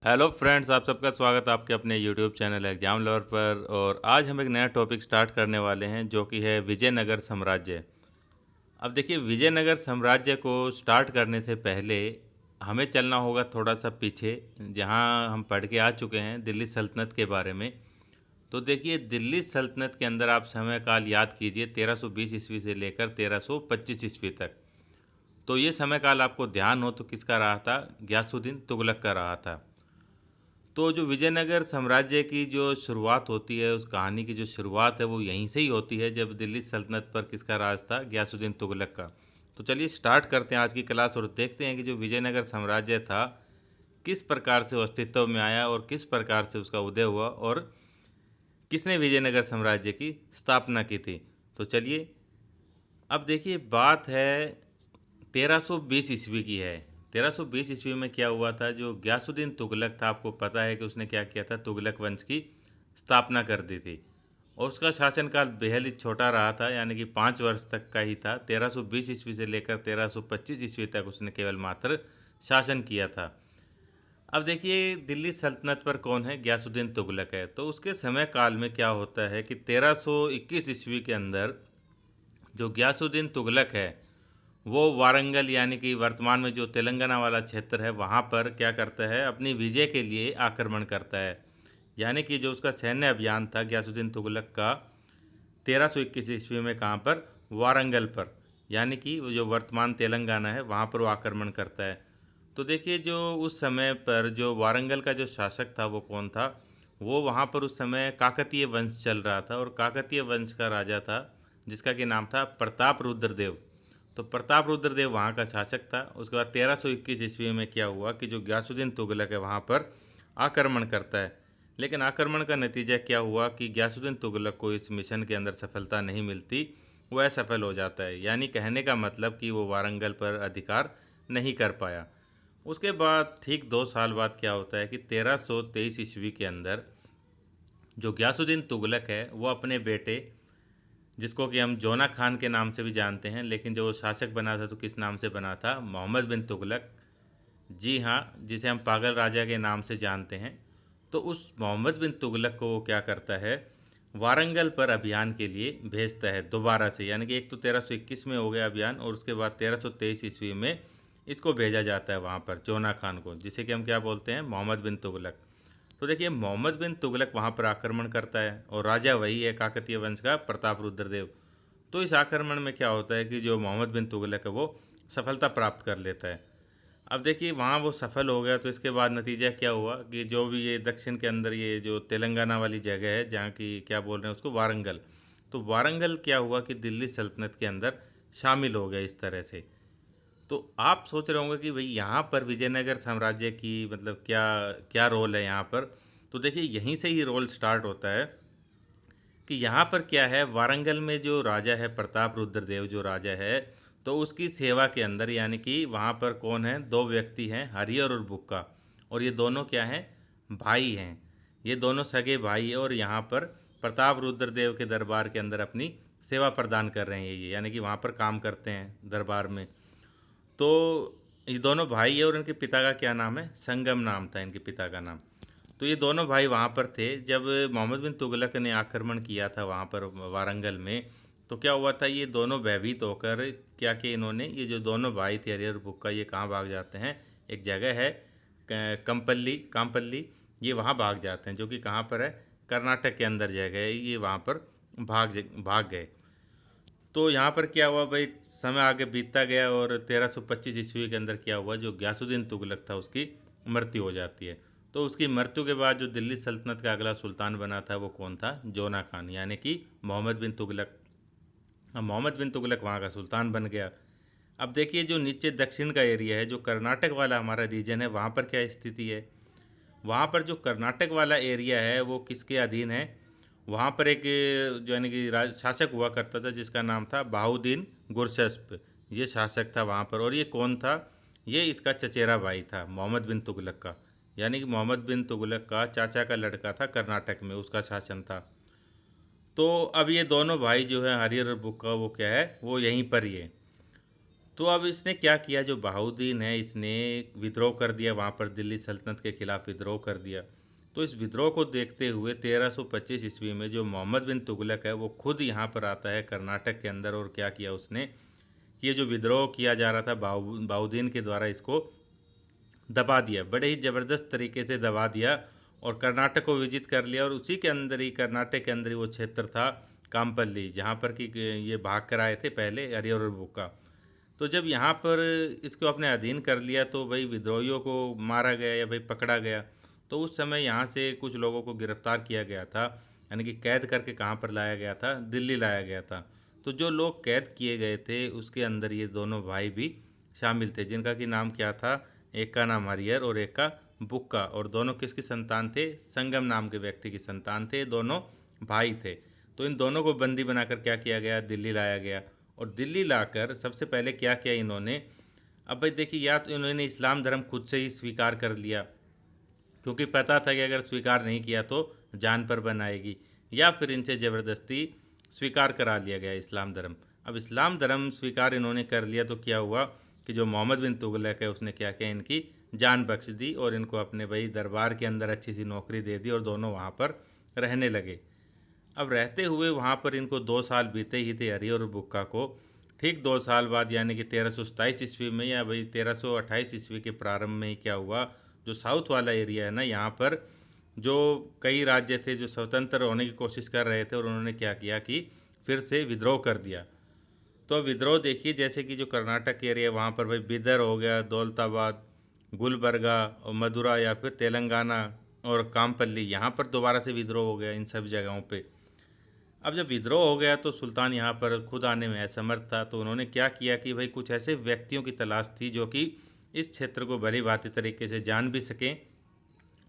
Hello friends, आप सबका स्वागत है आपके अपने यूट्यूब चैनल एग्जाम लवर पर। और आज हम एक नया टॉपिक स्टार्ट करने वाले हैं जो कि है विजयनगर साम्राज्य। अब देखिए, विजयनगर साम्राज्य को स्टार्ट करने से पहले हमें चलना होगा थोड़ा सा पीछे, जहां हम पढ़ के आ चुके हैं दिल्ली सल्तनत के बारे में। तो देखिए, दिल्ली सल्तनत के अंदर आप समय काल याद कीजिए 1320 ईस्वी से लेकर 1325 ईस्वी तक। तो ये समय काल आपको ध्यान हो तो किसका रहा था? गयासुद्दीन तुगलक का रहा था। तो जो विजयनगर साम्राज्य की जो शुरुआत होती है, उस कहानी की जो शुरुआत है वो यहीं से ही होती है, जब दिल्ली सल्तनत पर किसका राज था? गयासुद्दीन तुगलक का। तो चलिए स्टार्ट करते हैं आज की क्लास और देखते हैं कि जो विजयनगर साम्राज्य था किस प्रकार से वो अस्तित्व में आया और किस प्रकार से उसका उदय हुआ और किसने विजयनगर साम्राज्य की स्थापना की थी। तो चलिए, अब देखिए बात है 1320 ईस्वी की है। 1320 ईस्वी में क्या हुआ था? जो गयासुद्दीन तुगलक था, आपको पता है कि उसने क्या किया था? तुगलक वंश की स्थापना कर दी थी। और उसका शासनकाल बेहद ही छोटा रहा था, यानी कि 5 वर्ष तक का ही था। 1320 ईस्वी से लेकर 1325 ईस्वी तक उसने केवल मात्र शासन किया था। अब देखिए, दिल्ली सल्तनत पर कौन है? गयासुद्दीन तुगलक है। तो उसके समय काल में क्या होता है कि 1321 ईस्वी के अंदर जो गयासुद्दीन तुगलक है वो वारंगल, यानी कि वर्तमान में जो तेलंगाना वाला क्षेत्र है, वहाँ पर क्या करता है? अपनी विजय के लिए आक्रमण करता है। यानी कि जो उसका सैन्य अभियान था गयासुद्दीन तुगलक का 1321 ईस्वी में, कहाँ पर? वारंगल पर, यानी कि वो जो वर्तमान तेलंगाना है वहाँ पर वो आक्रमण करता है। तो देखिए, जो उस समय पर जो वारंगल का जो शासक था वो कौन था? वो वहाँ पर उस समय काकतीय वंश चल रहा था और काकतीय वंश का राजा था जिसका कि नाम था प्रताप रुद्रदेव। तो प्रताप रुद्रदेव वहाँ का शासक था। उसके बाद 1321 ईस्वी में क्या हुआ कि जो गयासुद्दीन तुगलक है वहाँ पर आक्रमण करता है। लेकिन आक्रमण का नतीजा क्या हुआ कि गयासुद्दीन तुगलक को इस मिशन के अंदर सफलता नहीं मिलती, वो असफल हो जाता है। यानी कहने का मतलब कि वो वारंगल पर अधिकार नहीं कर पाया। उसके बाद ठीक 2 साल बाद क्या होता है कि 1323 ईस्वी के अंदर जो गयासुद्दीन तुगलक है वो अपने बेटे, जिसको कि हम जोना खान के नाम से भी जानते हैं, लेकिन जो वो शासक बना था तो किस नाम से बना था? मोहम्मद बिन तुगलक। जी हाँ, जिसे हम पागल राजा के नाम से जानते हैं। तो उस मोहम्मद बिन तुगलक को वो क्या करता है? वारंगल पर अभियान के लिए भेजता है दोबारा से। यानी कि एक तो 1321 में हो गया अभियान और उसके बाद 1323 ईस्वी में इसको भेजा जाता है वहाँ पर, जोना खान को, जिसे कि हम क्या बोलते हैं? मोहम्मद बिन तुगलक। तो देखिए, मोहम्मद बिन तुगलक वहाँ पर आक्रमण करता है और राजा वही है काकतीय वंश का, प्रताप रुद्रदेव। तो इस आक्रमण में क्या होता है कि जो मोहम्मद बिन तुगलक है वो सफलता प्राप्त कर लेता है। अब देखिए, वहाँ वो सफल हो गया तो इसके बाद नतीजा क्या हुआ कि जो भी ये दक्षिण के अंदर ये जो तेलंगाना वाली जगह है, जहाँ की क्या बोल रहे हैं उसको? वारंगल। तो वारंगल क्या हुआ कि दिल्ली सल्तनत के अंदर शामिल हो गया इस तरह से। तो आप सोच रहे होंगे कि भाई यहाँ पर विजयनगर साम्राज्य की मतलब क्या क्या रोल है यहाँ पर? तो देखिए, यहीं से ही रोल स्टार्ट होता है कि यहाँ पर क्या है, वारंगल में जो राजा है प्रताप रुद्रदेव जो राजा है, तो उसकी सेवा के अंदर, यानी कि वहाँ पर कौन है? 2 व्यक्ति हैं, हरिहर और बुक्का। और ये दोनों क्या हैं? भाई हैं। ये दोनों सगे भाई हैं और यहाँ पर प्रताप रुद्रदेव के दरबार के अंदर अपनी सेवा प्रदान कर रहे हैं ये, यानी कि वहाँ पर काम करते हैं दरबार में। तो ये दोनों भाई है और इनके पिता का क्या नाम है? संगम नाम था इनके पिता का नाम। तो ये दोनों भाई वहाँ पर थे जब मोहम्मद बिन तुगलक ने आक्रमण किया था वहाँ पर वारंगल में। तो क्या हुआ था? ये दोनों भयभीत होकर क्या किया इन्होंने, ये जो दोनों भाई थे हरिहर बुक्का, ये कहाँ भाग जाते हैं? एक जगह है कंपल्ली, कामपल्ली, ये वहाँ भाग जाते हैं, जो कि कहाँ पर है? कर्नाटक के अंदर जगह है ये। वहाँ पर भाग गए। तो यहाँ पर क्या हुआ भाई? समय आगे बीतता गया और 1325 ईस्वी के अंदर क्या हुआ? जो गयासुद्दीन तुगलक था उसकी मृत्यु हो जाती है। तो उसकी मृत्यु के बाद जो दिल्ली सल्तनत का अगला सुल्तान बना था वो कौन था? जोना खान, यानी कि मोहम्मद बिन तुगलक। अब मोहम्मद बिन तुगलक वहाँ का सुल्तान बन गया। अब देखिए, जो नीचे दक्षिण का एरिया है, जो कर्नाटक वाला हमारा रीजन है, वहाँ पर क्या स्थिति है? वहाँ पर जो कर्नाटक वाला एरिया है वो किसके अधीन है? वहाँ पर एक जो यानी कि शासक हुआ करता था जिसका नाम था बहाउद्दीन गुरशस्प। ये शासक था वहाँ पर। और ये कौन था? ये इसका चचेरा भाई था मोहम्मद बिन तुगलक का, यानी कि मोहम्मद बिन तुगलक का चाचा का लड़का था, कर्नाटक में उसका शासन था। तो अब ये दोनों भाई जो है हरिहर और बुक्का, वो क्या है? वो यहीं पर ही है। तो अब इसने क्या किया, जो बहाउद्दीन है इसने विद्रोह कर दिया, वहाँ पर दिल्ली सल्तनत के खिलाफ विद्रोह कर दिया। तो इस विद्रोह को देखते हुए 1325 ईस्वी में जो मोहम्मद बिन तुगलक है वो खुद यहाँ पर आता है कर्नाटक के अंदर, और क्या किया उसने कि ये जो विद्रोह किया जा रहा था बहाउद्दीन के द्वारा, इसको दबा दिया, बड़े ही ज़बरदस्त तरीके से दबा दिया और कर्नाटक को विजित कर लिया। और उसी के अंदर ही, कर्नाटक के अंदर ही वो क्षेत्र था कामपल्ली, जहाँ पर कि ये भाग कर आए थे पहले हरिहर और बुक्का। तो जब यहाँ पर इसको अपने अधीन कर लिया तो भाई विद्रोहियों को मारा गया या भाई पकड़ा गया। तो उस समय यहाँ से कुछ लोगों को गिरफ्तार किया गया था, यानी कि कैद करके कहाँ पर लाया गया था, दिल्ली लाया गया था। तो जो लोग कैद किए गए थे उसके अंदर ये दोनों भाई भी शामिल थे, जिनका कि नाम क्या था, एक का नाम हरिहर और एक का बुक्का। और दोनों किसकी संतान थे, संगम नाम के व्यक्ति की संतान थे, दोनों भाई थे। तो इन दोनों को बंदी बनाकर क्या किया गया, दिल्ली लाया गया। और दिल्ली लाकर सबसे पहले क्या किया इन्होंने, अब भाई देखिए, या तो इन्होंने इस्लाम धर्म खुद से ही स्वीकार कर लिया, क्योंकि पता था कि अगर स्वीकार नहीं किया तो जान पर बन आएगी, या फिर इनसे ज़बरदस्ती स्वीकार करा लिया गया इस्लाम धर्म। अब इस्लाम धर्म स्वीकार इन्होंने कर लिया तो क्या हुआ कि जो मोहम्मद बिन तुगलक है उसने क्या किया, इनकी जान बख्श दी और इनको अपने भाई दरबार के अंदर अच्छी सी नौकरी दे दी और दोनों वहाँ पर रहने लगे। अब रहते हुए वहाँ पर इनको 2 साल बीते ही थे हरिहर और बुक्का को। ठीक 2 साल बाद यानी कि 1327 ईस्वी में या भाई 1328 ईस्वी के प्रारंभ में ही क्या हुआ, जो साउथ वाला एरिया है ना, यहाँ पर जो कई राज्य थे जो स्वतंत्र होने की कोशिश कर रहे थे, और उन्होंने क्या किया कि फिर से विद्रोह कर दिया। तो अब विद्रोह देखिए, जैसे कि जो कर्नाटक एरिया वहाँ पर भाई बिदर हो गया, दौलताबाद, गुलबर्गा और मदुरा या फिर तेलंगाना और कामपल्ली, यहाँ पर दोबारा से विद्रोह हो गया इन सब जगहों पे। अब जब विद्रोह हो गया तो सुल्तान यहाँ पर खुद आने में असमर्थ था। तो उन्होंने क्या किया कि भाई कुछ ऐसे व्यक्तियों की तलाश थी जो कि इस क्षेत्र को भली भांति तरीके से जान भी सकें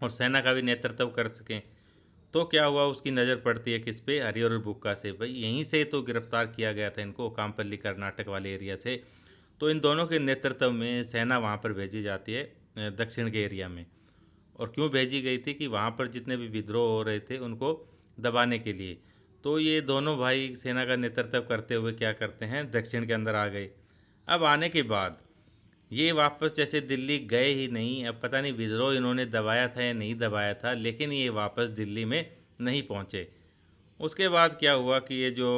और सेना का भी नेतृत्व कर सकें। तो क्या हुआ, उसकी नज़र पड़ती है किस पे, हरिहर और बुक्का से। भाई यहीं से तो गिरफ्तार किया गया था इनको, कामपल्ली कर्नाटक वाले एरिया से। तो इन दोनों के नेतृत्व में सेना वहाँ पर भेजी जाती है दक्षिण के एरिया में। और क्यों भेजी गई थी कि वहाँ पर जितने भी विद्रोह हो रहे थे उनको दबाने के लिए। तो ये दोनों भाई सेना का नेतृत्व करते हुए क्या करते हैं, दक्षिण के अंदर आ गए। अब आने के बाद ये वापस जैसे दिल्ली गए ही नहीं। अब पता नहीं विद्रोह इन्होंने दबाया था या नहीं दबाया था, लेकिन ये वापस दिल्ली में नहीं पहुँचे। उसके बाद क्या हुआ कि ये जो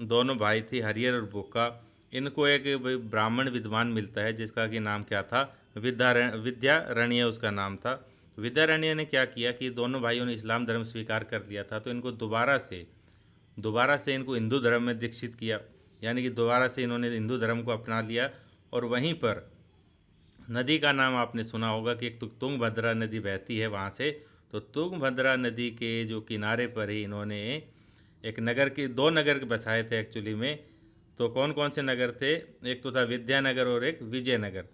दोनों भाई थे हरिहर और बुक्का, इनको एक ब्राह्मण विद्वान मिलता है जिसका कि नाम क्या था, विद्यारण्य उसका नाम था। विद्यारण्य ने क्या किया कि दोनों भाइयों ने इस्लाम धर्म स्वीकार कर लिया था, तो इनको दोबारा से इनको हिंदू धर्म में दीक्षित किया, यानी कि दोबारा से इन्होंने हिंदू धर्म को अपना लिया। और वहीं पर नदी का नाम आपने सुना होगा कि एक तुंगभद्रा नदी बहती है वहाँ से। तो तुंगभद्रा नदी के जो किनारे पर ही इन्होंने एक नगर के, 2 नगर बसाए थे एक्चुअली में। तो कौन कौन से नगर थे, एक तो था विद्यानगर और एक विजयनगर।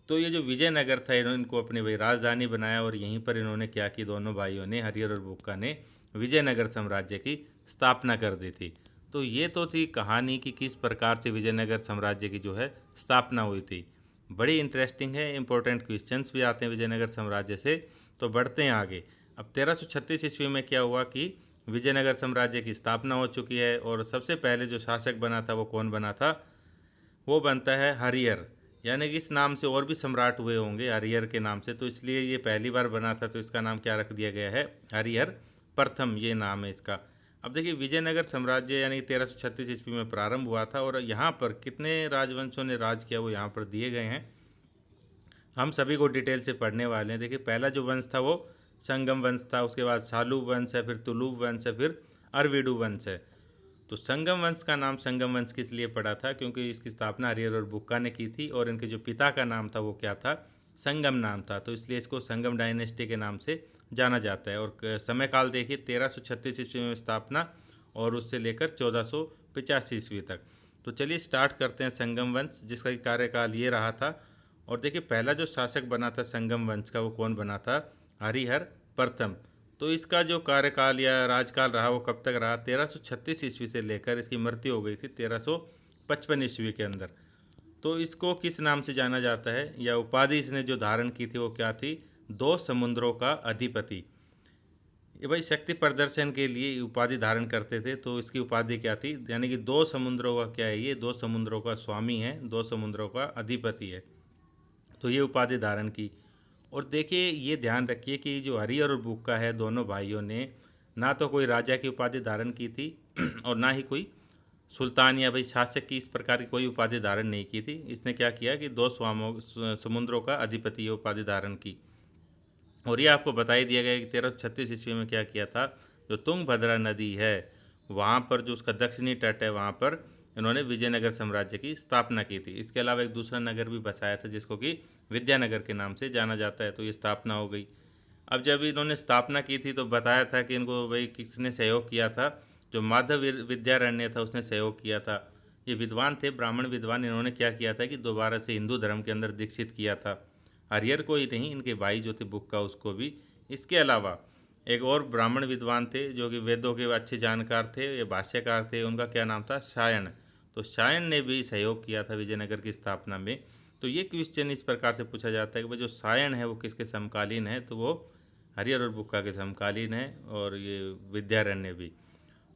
तो ये जो विजयनगर था इनको अपनी भाई राजधानी बनाया, और यहीं पर इन्होंने क्या की, दोनों भाइयों ने, हरिहर और बुक्का ने, विजयनगर साम्राज्य की स्थापना कर दी थी। तो ये तो थी कहानी कि किस प्रकार से विजयनगर साम्राज्य की जो है स्थापना हुई थी। बड़ी इंटरेस्टिंग है, इंपॉर्टेंट क्वेश्चंस भी आते हैं विजयनगर साम्राज्य से। तो बढ़ते हैं आगे। अब 1336 ईस्वी में क्या हुआ कि विजयनगर साम्राज्य की स्थापना हो चुकी है, और सबसे पहले जो शासक बना था वो कौन बना था, वो बनता है हरिहर। यानी कि इस नाम से और भी सम्राट हुए होंगे हरिहर के नाम से, तो इसलिए ये पहली बार बना था, तो इसका नाम क्या रख दिया गया है, हरिहर प्रथम, ये नाम है इसका। अब देखिए विजयनगर साम्राज्य यानी 1336 ईस्वी में प्रारंभ हुआ था, और यहाँ पर कितने राजवंशों ने राज किया वो यहाँ पर दिए गए हैं, हम सभी को डिटेल से पढ़ने वाले हैं। देखिए पहला जो वंश था वो संगम वंश था, उसके बाद सालू वंश है, फिर तुलुव वंश है, फिर अरविडू वंश है। तो संगम वंश का नाम संगम वंश किस लिए पड़ा था, क्योंकि इसकी स्थापना हरिहर और बुक्का ने की थी, और इनके जो पिता का नाम था वो क्या था, संगम नाम था। तो इसलिए इसको संगम डायनेस्टी के नाम से जाना जाता है। और समय काल देखिए 1336 ईस्वी में स्थापना, और उससे लेकर 1485 ईस्वी तक। तो चलिए स्टार्ट करते हैं संगम वंश, जिसका कार्यकाल ये रहा था। और देखिए पहला जो शासक बना था संगम वंश का वो कौन बना था, हरिहर प्रथम। तो इसका जो कार्यकाल या राजकाल रहा वो कब तक रहा, 1336 ईस्वी से लेकर इसकी मृत्यु हो गई थी 1355 ईस्वी के अंदर। तो इसको किस नाम से जाना जाता है, या उपाधि इसने जो धारण की थी वो क्या थी, 2 समुद्रों का अधिपति। ये भाई शक्ति प्रदर्शन के लिए उपाधि धारण करते थे। तो इसकी उपाधि क्या थी, यानी कि दो समुद्रों का क्या है, ये दो समुद्रों का स्वामी है, दो समुद्रों का अधिपति है। तो ये उपाधि धारण की। और देखिए ये ध्यान रखिए कि जो हरिहर और बुक्का है, दोनों भाइयों ने ना तो कोई राजा की उपाधि धारण की थी और ना ही कोई सुल्तान या भाई शासक की इस प्रकार की कोई उपाधि धारण नहीं की थी। इसने क्या किया कि दो समुद्रों का अधिपति ये उपाधि धारण की। और ये आपको बता ही दिया गया कि 1336 ईस्वी में क्या किया था, जो तुंगभद्रा नदी है वहाँ पर, जो उसका दक्षिणी तट है, वहाँ पर इन्होंने विजयनगर साम्राज्य की स्थापना की थी। इसके अलावा एक दूसरा नगर भी बसाया था जिसको कि विद्यानगर के नाम से जाना जाता है। तो ये स्थापना हो गई। अब जब इन्होंने स्थापना की थी तो बताया था कि इनको भाई किसने सहयोग किया था, जो माधव विद्यारण्य था उसने सहयोग किया था। ये विद्वान थे, ब्राह्मण विद्वान। इन्होंने क्या किया था कि दोबारा से हिंदू धर्म के अंदर दीक्षित किया था हरिहर को ही नहीं, इनके भाई जो थे बुक्का उसको भी। इसके अलावा एक और ब्राह्मण विद्वान थे जो कि वेदों के अच्छे जानकार थे, ये भाष्यकार थे, उनका क्या नाम था, सायण। तो सायण ने भी सहयोग किया था विजयनगर की स्थापना में। तो ये क्वेश्चन इस प्रकार से पूछा जाता है कि भाई जो सायण है वो किसके समकालीन है, तो वो हरिहर और बुक्का के समकालीन है, और ये विद्यारण्य भी।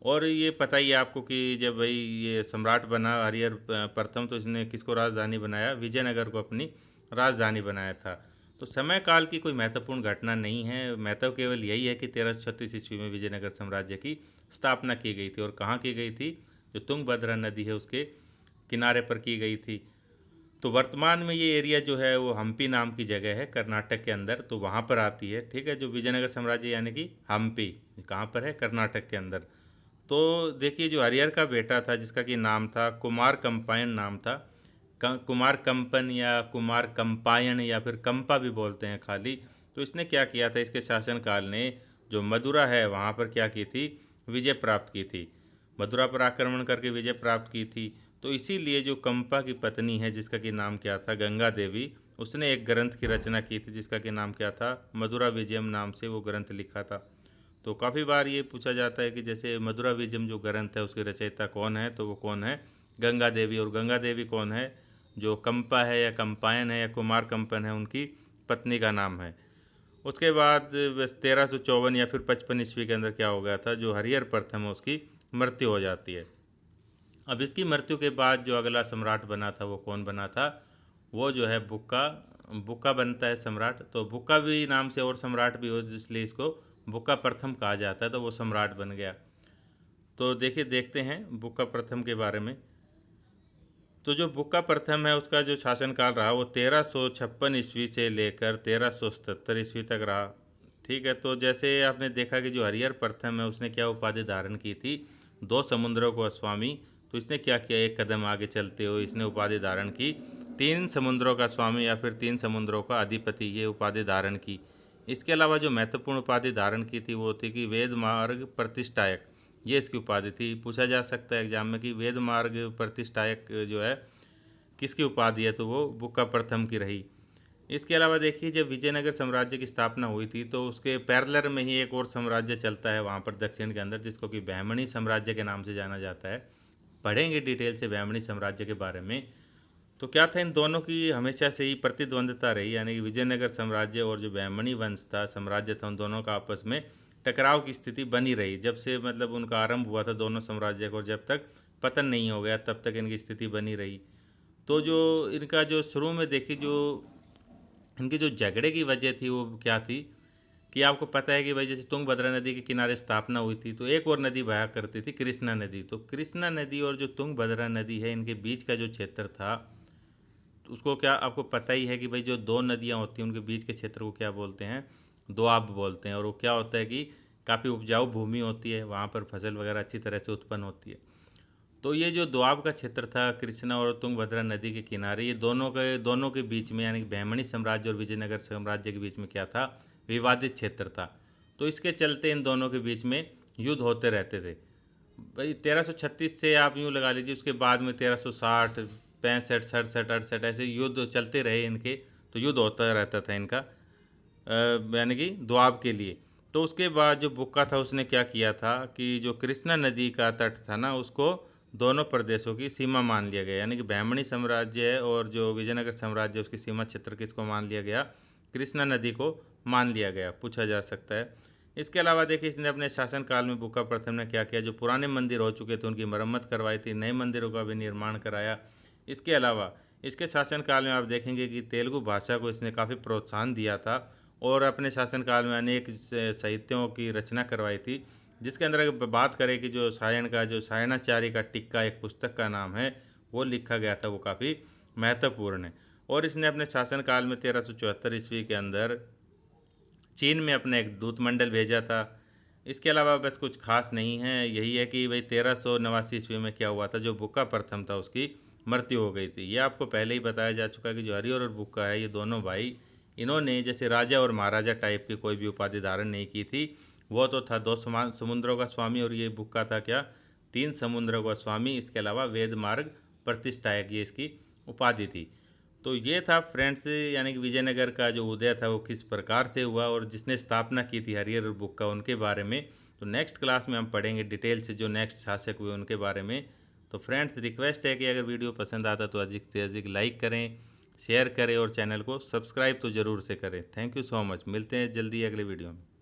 और ये पता ही है आपको कि जब भाई ये सम्राट बना हरिहर प्रथम, तो इसने किसको राजधानी बनाया, विजयनगर को अपनी राजधानी बनाया था। तो समय काल की कोई महत्वपूर्ण घटना नहीं है, महत्व केवल यही है कि 1336 ईस्वी में विजयनगर साम्राज्य की स्थापना की गई थी। और कहाँ की गई थी, जो तुंगभद्रा नदी है उसके किनारे पर की गई थी। तो वर्तमान में ये एरिया जो है वो हम्पी नाम की जगह है कर्नाटक के अंदर, तो वहाँ पर आती है। ठीक है, जो विजयनगर साम्राज्य यानी कि हम्पी कहाँ पर है, कर्नाटक के अंदर। तो देखिए जो हरिहर का बेटा था जिसका कि नाम था कुमार कंपायन नाम था, कुमार कंपन या कुमार कंपायन या फिर कंपा भी बोलते हैं खाली। तो इसने क्या किया था, इसके शासनकाल ने जो मदुरा है वहाँ पर क्या की थी, विजय प्राप्त की थी। मदुरा पर आक्रमण करके विजय प्राप्त की थी। तो इसीलिए जो कंपा की पत्नी है जिसका कि नाम क्या था, गंगा देवी, उसने एक ग्रंथ की रचना की थी जिसका कि नाम क्या था, मदुरा विजयम नाम से वो ग्रंथ लिखा था। तो काफ़ी बार ये पूछा जाता है कि जैसे मधुरा विजयम जो ग्रंथ है उसके रचयिता कौन है, तो वो कौन है, गंगा देवी। और गंगा देवी कौन है, जो कंपा है या कंपायन है या कुमार कंपन है उनकी पत्नी का नाम है। उसके बाद बस 1354 या फिर 55 ईस्वी के अंदर क्या हो गया था, जो हरिहर प्रथम है उसकी मृत्यु हो जाती है। अब इसकी मृत्यु के बाद जो अगला सम्राट बना था वो कौन बना था, वो जो है बुक्का। बुक्का बनता है सम्राट। तो बुक्का भी नाम से और सम्राट भी हो, इसलिए इसको बुक्का प्रथम कहा जाता है। तो वो सम्राट बन गया। तो देखिए देखते हैं बुक्का प्रथम के बारे में। तो जो बुक्का प्रथम है उसका जो शासनकाल रहा वो 1356 ईस्वी से लेकर 1377 ईस्वी तक रहा। ठीक है, तो जैसे आपने देखा कि जो हरिहर प्रथम है उसने क्या उपाधि धारण की थी, दो समुद्रों को स्वामी। तो इसने क्या किया, एक कदम आगे चलते हुए इसने उपाधि धारण की तीन समुद्रों का स्वामी या फिर तीन समुद्रों का अधिपति, ये उपाधि धारण की। इसके अलावा जो महत्वपूर्ण उपाधि धारण की थी वो थी कि वेद मार्ग प्रतिष्ठायक, ये इसकी उपाधि थी। पूछा जा सकता है एग्जाम में कि वेद मार्ग प्रतिष्ठायक जो है किसकी उपाधि है, तो वो बुक्का प्रथम की रही। इसके अलावा देखिए जब विजयनगर साम्राज्य की स्थापना हुई थी तो उसके पैरेलल में ही एक और साम्राज्य चलता है वहाँ पर दक्षिण के अंदर, जिसको कि बहमनी साम्राज्य के नाम से जाना जाता है। पढ़ेंगे डिटेल से बहमनी साम्राज्य के बारे में। तो क्या था, इन दोनों की हमेशा से ही प्रतिद्वंद्विता रही, यानी कि विजयनगर साम्राज्य और जो बहमनी वंश था, साम्राज्य था, उन दोनों का आपस में टकराव की स्थिति बनी रही जब से मतलब उनका आरंभ हुआ था दोनों साम्राज्य को, और जब तक पतन नहीं हो गया तब तक इनकी स्थिति बनी रही। तो जो इनका जो शुरू में देखी जो इनकी जो झगड़े की वजह थी वो क्या थी, कि आपको पता है कि भाई जैसे तुंगभद्रा नदी के किनारे स्थापना हुई थी तो एक और नदी बहा करती थी, कृष्णा नदी। तो कृष्णा नदी और जो तुंगभद्रा नदी है इनके बीच का जो क्षेत्र था, तो उसको क्या आपको पता ही है कि भाई जो दो नदियाँ होती हैं उनके बीच के क्षेत्र को क्या बोलते हैं, दोआब बोलते हैं। और वो क्या होता है कि काफ़ी उपजाऊ भूमि होती है, वहाँ पर फसल वगैरह अच्छी तरह से उत्पन्न होती है। तो ये जो दोआब का क्षेत्र था कृष्णा और तुंगभद्रा नदी के किनारे, ये दोनों के बीच में यानी कि बहमनी साम्राज्य और विजयनगर साम्राज्य के बीच में क्या था, विवादित क्षेत्र था। तो इसके चलते इन दोनों के बीच में युद्ध होते रहते थे। भाई 1336 से आप यूँ लगा लीजिए, उसके बाद में 1360, 65, 67, 68 ऐसे युद्ध चलते रहे इनके। तो युद्ध होता रहता था इनका यानी कि दोआब के लिए। तो उसके बाद जो बुक्का था उसने क्या किया था कि जो कृष्णा नदी का तट था ना उसको दोनों प्रदेशों की सीमा मान लिया गया, यानी कि बहमनी साम्राज्य और जो विजयनगर साम्राज्य उसकी सीमा क्षेत्र किसको मान लिया गया, कृष्णा नदी को मान लिया गया। पूछा जा सकता है इसके अलावा देखिए इसने अपने शासनकाल में बुक्का प्रथम ने क्या किया, जो पुराने मंदिर हो चुके थे उनकी मरम्मत करवाई थी, नए मंदिरों का भी निर्माण कराया। इसके अलावा इसके शासनकाल में आप देखेंगे कि तेलुगु भाषा को इसने काफ़ी प्रोत्साहन दिया था और अपने शासनकाल में अनेक साहित्यों की रचना करवाई थी, जिसके अंदर अगर बात करें कि जो सायण का जो सायणाचार्य का टिक्का एक पुस्तक का नाम है वो लिखा गया था, वो काफ़ी महत्वपूर्ण है। और इसने अपने शासनकाल में 1374 ईस्वी के अंदर चीन में अपने एक दूत मंडल भेजा था। इसके अलावा बस कुछ खास नहीं है, यही है कि भाई 1389 ईस्वी में क्या हुआ था, जो बुक्का प्रथम था उसकी मृत्यु हो गई थी। ये आपको पहले ही बताया जा चुका है कि जो हरिहर और बुक्का है ये दोनों भाई, इन्होंने जैसे राजा और महाराजा टाइप की कोई भी उपाधि धारण नहीं की थी। वो तो था दो समुद्रों का स्वामी और ये बुक्का था क्या, तीन समुद्रों का स्वामी। इसके अलावा वेद मार्ग प्रतिष्ठायक ये इसकी उपाधि थी। तो ये था फ्रेंड्स, यानी कि विजयनगर का जो उदय था वो किस प्रकार से हुआ और जिसने स्थापना की थी हरिहर बुक्का उनके बारे में। तो नेक्स्ट क्लास में हम पढ़ेंगे डिटेल से जो नेक्स्ट शासक हुए उनके बारे में। तो फ्रेंड्स रिक्वेस्ट है कि अगर वीडियो पसंद आता तो अधिक से अधिक लाइक करें, शेयर करें और चैनल को सब्सक्राइब तो ज़रूर से करें। थैंक यू सो मच, मिलते हैं जल्दी अगले वीडियो में।